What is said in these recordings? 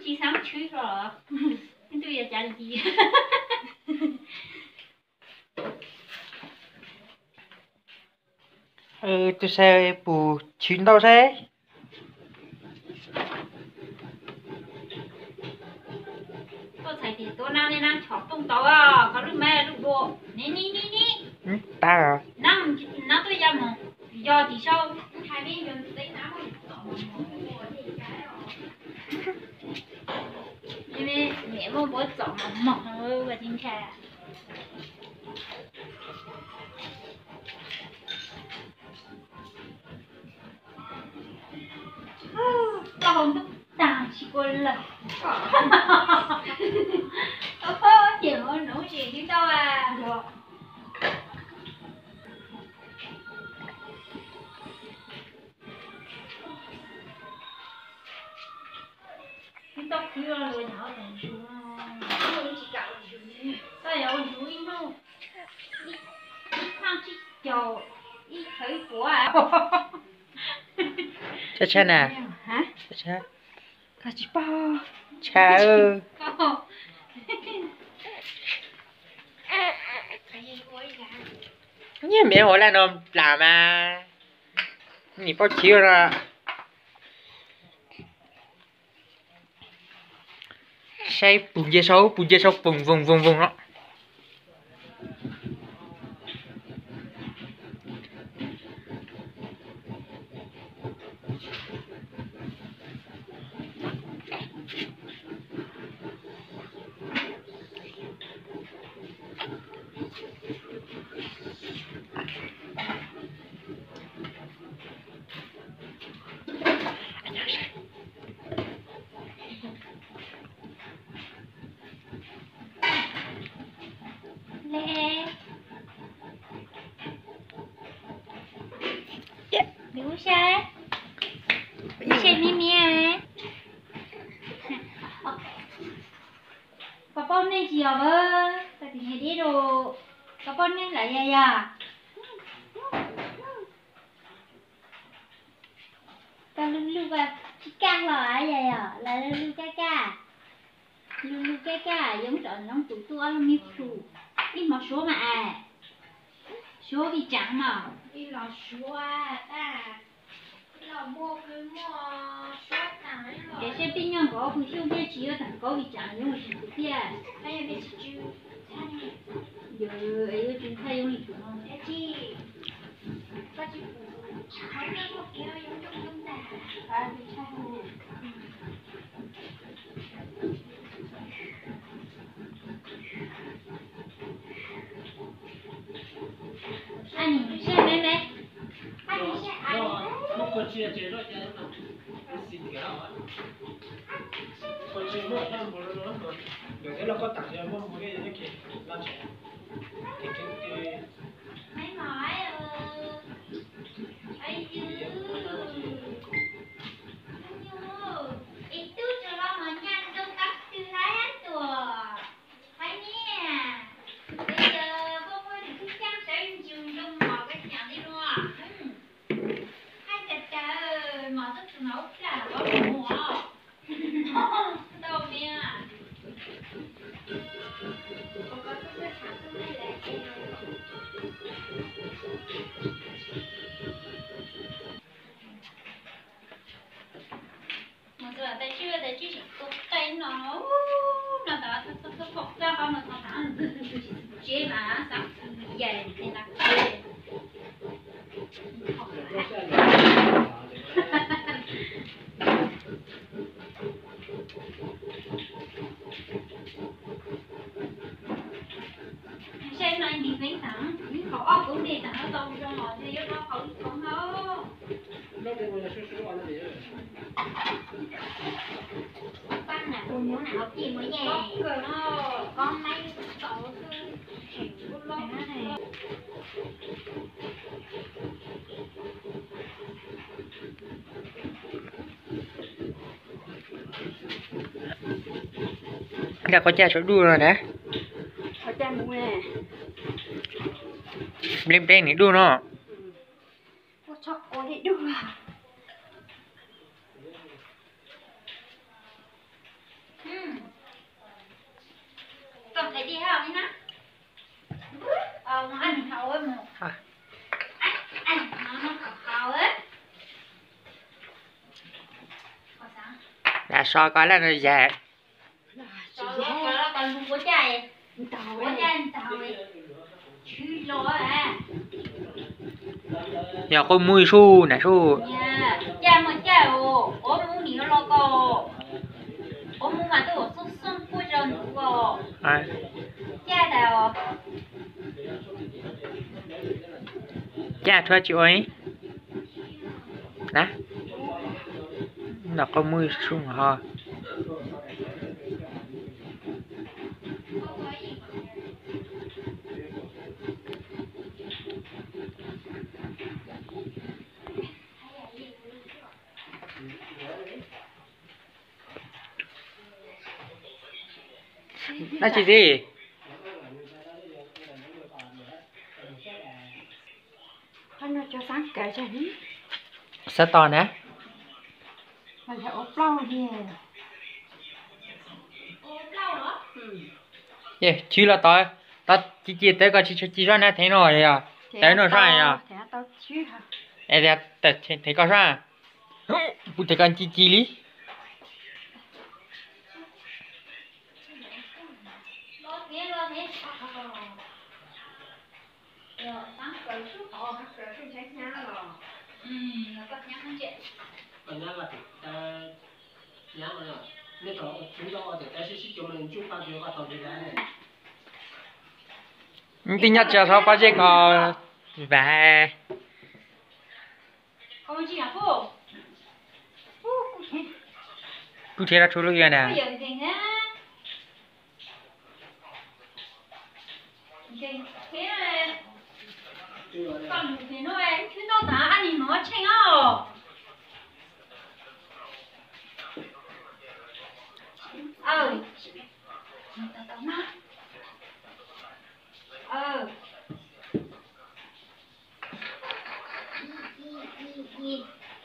chị sáng chửi rồi nhưng tôi giờ trả được gì tôi sẽ bù chín đâu thế tôi thấy thì tôi nào nên ăn chọc tung tàu à có lúc mẹ lúc bộ nè ta à năm tôi ra mà do thì sao hai bên rồi đấy nào因为面膜我早嘛忙我今天大红都打起滚了点我弄点知道啊你到去了我拿本书我去搞书但有书一弄你上去叫一推锅啊cha nè hả cha cả chị bao cha ơi như mẹ hỏi là nó làm mà nhỉ bao chiều rồi say bùn dê sâu vùng đó nè Lưu xa mi mi à Papa này gì à vợ tại vì đi rồi Papa này lại ya ya ta lu và ca là ya ya là lu ca giống trộn giống tụi tôi là mi phù ít mà số mà số bị chẳng mà đi là số ta là mua cái mua số tặng để xem tin nhắn có phụ siêu biết chỉ ở thằng có bị chẳng giống một chút tiền hay là biết chỉ giờ ấy chúng ta dùng lịch không thế chi có chỉ không có một kiểu giống trong ta bị sai anh xem đây đây anh xem anh con chia chế rồi chứ xin cái nào con chia một trăm một nó được thế là có tặng cho một cái gì kia làm chuyện thì mấy nói ấy chứ itu cuma menyandung kapsul layan tuh hanya bây giờ con ơi thì cứ chăm sẽ dùng trong mỏ cái nhà đi luôn hai chặt trời mỏ rất là nấu là có mỏ đâu nè mà giờ tại chưa chỉ có tay nó đã thọc ra bao nó thọc thẳng chế mà sắp dày thì là xem này bị vén thẳng những họ cũng đi thẳng nó tông cho họ thì nó không đâu nó cái này số số ăn gì con là tôi muốn nào chị mới nhẹ con may cậu đã có cha chỗ đua rồi đấy có cha mua nè lên đen này đua nó có cho cô đi đua vậy đi ha đi nè nó ăn hậu ấy mà ăn nó hậu ấy đã so có là nó dễ có còn có chạy tàu ấy chứ lo à giờ có mùi su nè su cha mà cha ồ mua nhiều lo co mua mà tôi xuất xuất cuối rồi co cha đào cha thua chị ấy đó nó có mùi su hả nó chỉ gì nó cho sáng kể cho đi sao to nè mà sẽ ốp lau đi chứ là to ta chỉ tới có chỉ ra nè thấy nó rồi à thấy nó sai à thế tao chứ hả em thấy có sai bút thấy con chỉ lý tin nhật cho sao có gì có và không chị hả cô cụ thể là số lượng gì nè còn thì nó ấy chứ nó đã ăn thì nó chênh á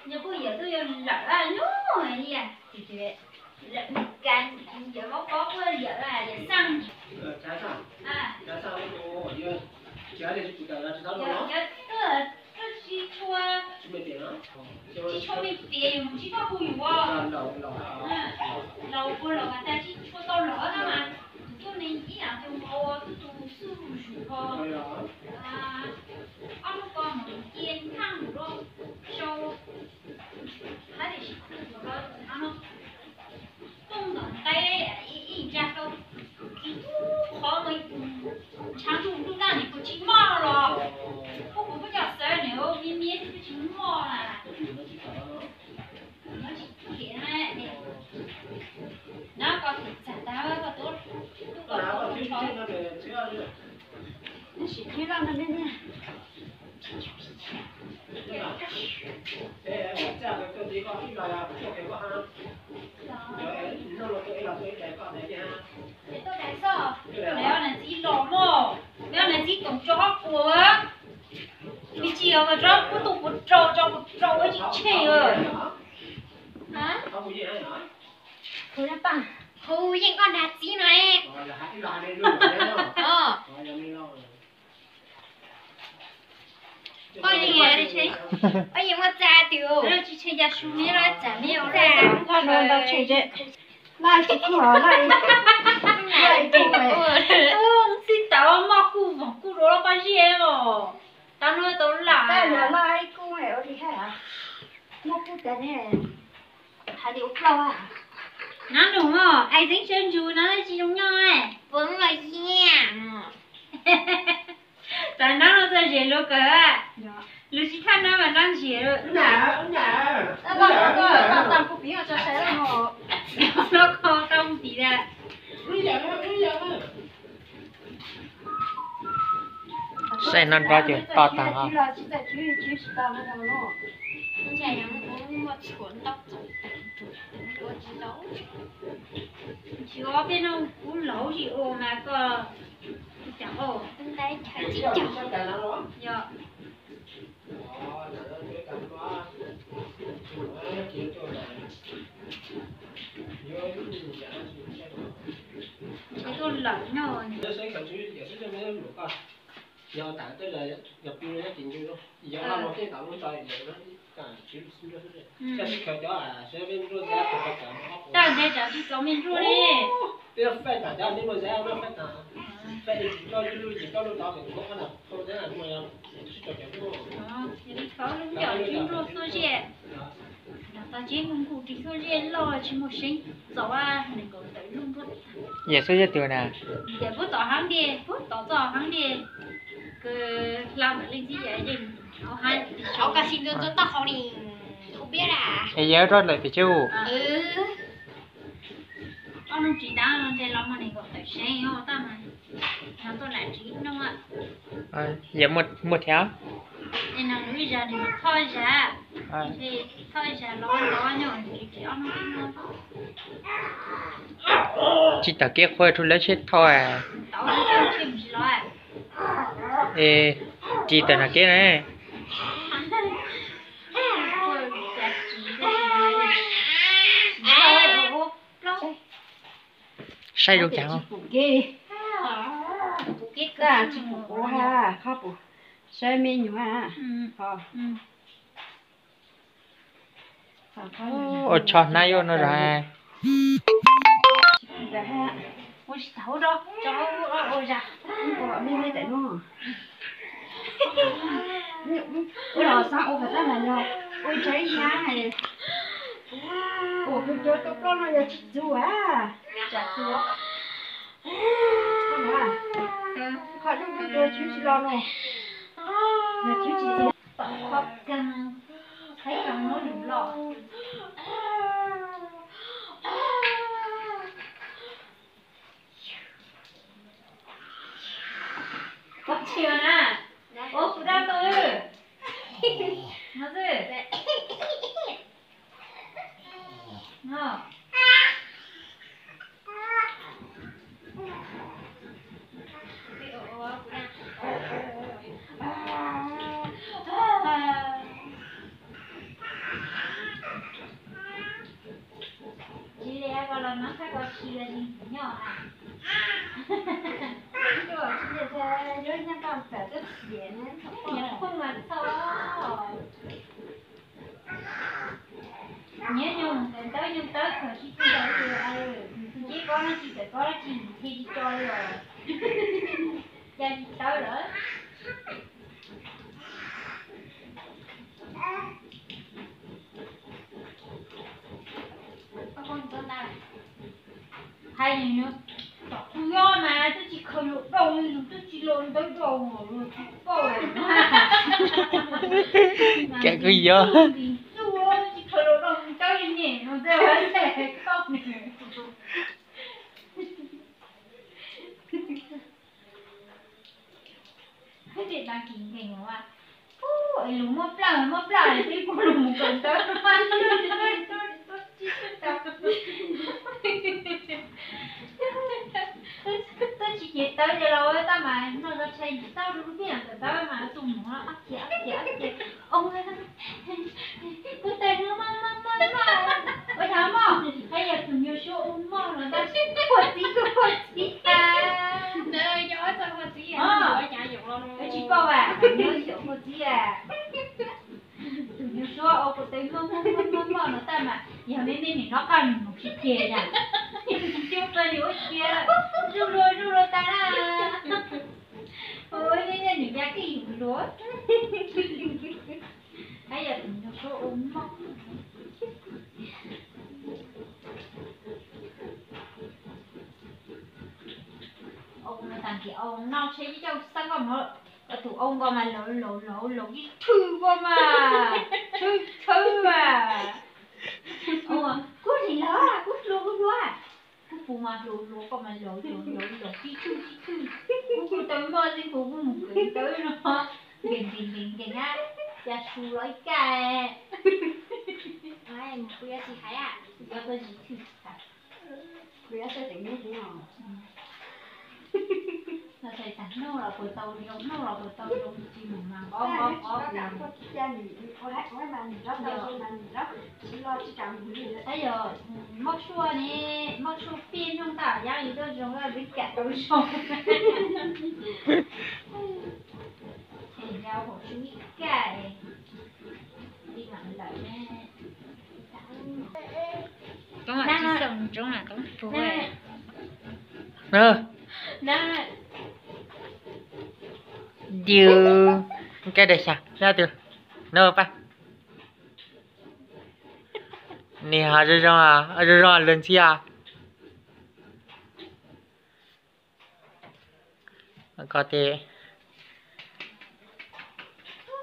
nhưng bây giờ tôi lỡ ra nó gì à thì can giờ có giờ là giờ xăng giá sao cô ở giá để chủ là giá đó chỉ cho mình tiền chỉ có bùi quá lâu người ta chỉ cho tao lỡ đó mà cho nên ý là dùng ô tu sư phụ ông con một tiền thăng rồi sau hay là ông tung đòn tay ý ra đâu khó mới sáng chủ chúng ta thì có chín mò rồi không có chả sợ nếu miên miên thì chín mò là nó chỉ kiện này nó có thể trả ta và tốt nó chỉ thấy ra nó bên nha tôi đánh sợ nếu là chỉ lò mò nếu là chỉ cũng cho của bị chiều và cho của tụ của trâu ấy chỉ chê rồi hả thôi đã bằng thôi nhưng con đạt gì này coi gì nghe đi chị bây giờ mà trả tiêu rồi chị chơi giá số này rồi trả nhiều ra con nó đâu chơi vậy lại cái cửa lại lại cái xin tao mà cu đó là cái gì em tao nói tao là đây là lại cô này ở đi hả nó cứ cái này hay đi ốp lau à nó đúng không ai tính chân chú nó là chỉ giống nhau ấy vẫn là nha tại nó ra gì luôn cơ lúc chỉ thằng nó mà đang gì rồi nó tao cũng biết là cho xe nó không tông tí ra xe non bao nhiêu to tàng hả con trai nó cũng một cuốn tóc chỉ có bên ông cũng lẩu gì ô mà có chẳng ô bên đây chả chỉ chẳng dạ cái tôi lợn rồi. Nó sẽ khởi chú也是这边有个，要打对了，要比如要进去咯，要那么些打不着，有的干其实是就是这，这是口条啊，随便做啥都不干。Tao để cho chị có miếng chua đi. Bây giờ phải打掉，你们啥都phải打，phải chỉ cho lúc đó mình có cái nào, không thế là nhưng mà chỉ cho cái đó. Vậy thì có lúc nhỏ chuyên rô xô dễ. Ta chỉ không cụ chỉ xô dễ lo chỉ một sinh. Dẫu à, mình có tới luôn bút. Dạ số giờ từ nè. Dạ bút tỏ hàng đi, bút tỏ hàng đi. Cứ làm lên gì vậy đi.เอาให้ เอากระสินจนตาเขานี่เขาเบี้ยด่า Ê nhớ rồi lại thì chú. Ông chỉ đang làm thế lắm mà này gọi tới xe không ta mà. Nó tôi lại chỉ đâu ạ. Dạ một theo. Nên là nuôi ra thì mà thôi ra. À. Thì thôi ra lo nhỏ chỉ ông không. Chỉ tao kia khôi thôi lấy chết thôi. Tao đi chơi chim gì lo. Ê, chỉ tao là kia này. Say được chẳng không? Cả chị phụ ha, khó phụ. Sai menu ha. Ồ, cho nay vô nó ra. Ôi thấu đó, cháu ôi ra. Ủa, mình mới tại nó. Ủa, đó sao ủa phải ra nhau. Ôi cháy nhá này. Ủa, cái chỗ tốt đó nó là chị chú à. Chả chú. Con à. Họ đúng cái chỗ chú chị lo rồi. Là chú chị Khó căng. Thấy rằng nó đừng lo. Có chiều nè. Ô, phụ đau tôi. Nó gì? Nó. Chị lẽ gọi là nó khác gọi chị là gì nhỏ à. Rồi, chị sẽ nhớ nhắc con phải rất dễ nữa. Nhớ khuôn mặt sao. Nhớ nhung tới rồi chị cứ đợi từ ai chỉ có nó chỉ phải có nó chỉ thì chị cho rồi. Cha chị tới rồi. Con ta hay này nữa. Tôi do mà tôi chỉ khởi lộ đầu tôi chỉ lộn tới đầu rồi tôi Cái gì vậy? Tôi chỉ khởi lộ đầu tới nhẹ nó sẽ phải khóc nè. Cái chuyện đang kín kìa không ạ? Ôi lúng mấp lại thì cô lúng cần tới tôi chỉ biết tới giờ rồi ta mà nó ra chơi tao đúng biết là tao mà tụi nó ấp kìa ông ơi tôi tay nó mà ôi thắm không hay là tụi nhiều số ôm mò nó ta quật gì à nơi nhỏ sao quật gì à ở nhà dùng luôn chỉ có à nhớ chỗ quật gì à tụi nhiều số ôm quật tay mò nó ta mà giờ mấy nó cần một chiếc kia nè chưa phải điều kia ru rồi ta à ôi nên những cái gì đó hay là nó số ốm móc ông thằng kia ông nào chơi cho sang con nó tụi ông qua mà lỗ cái thư qua mà thư mà ông à cút thì nó à cút luôn à phụ mà lỗ còn mà lỗ cái thư phụ tới mơ thì phụ một cái tới nó gền á ya su lấy cái Ai, một cái gì hay à? có cái gì thư Cái sẽ tỉnh như thế nào? là thầy tặng nó là buổi tàu dùng nó là buổi tàu dùng chỉ một mà có bây giờ móc xua này móc xua pin không ta giang gì đó dùng là biết kẹt đầu sông thì giao một chú cái đi ngắm lại nè đúng là chỉ sống trong là cũng phù hợp nè điều cái đây sao ra từ nơ pa nè hà rồi lên chi à có thể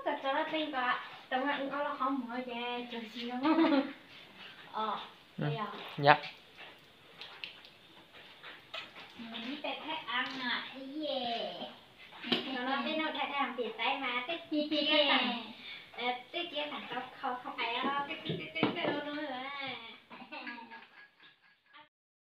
thật ra là tình cả tao nghĩ nó không mở ra cho gì đâu bây giờ dạ mình đi tại khách ăn à yeah nó bên nó thay làm tiền tay mà cái chi cái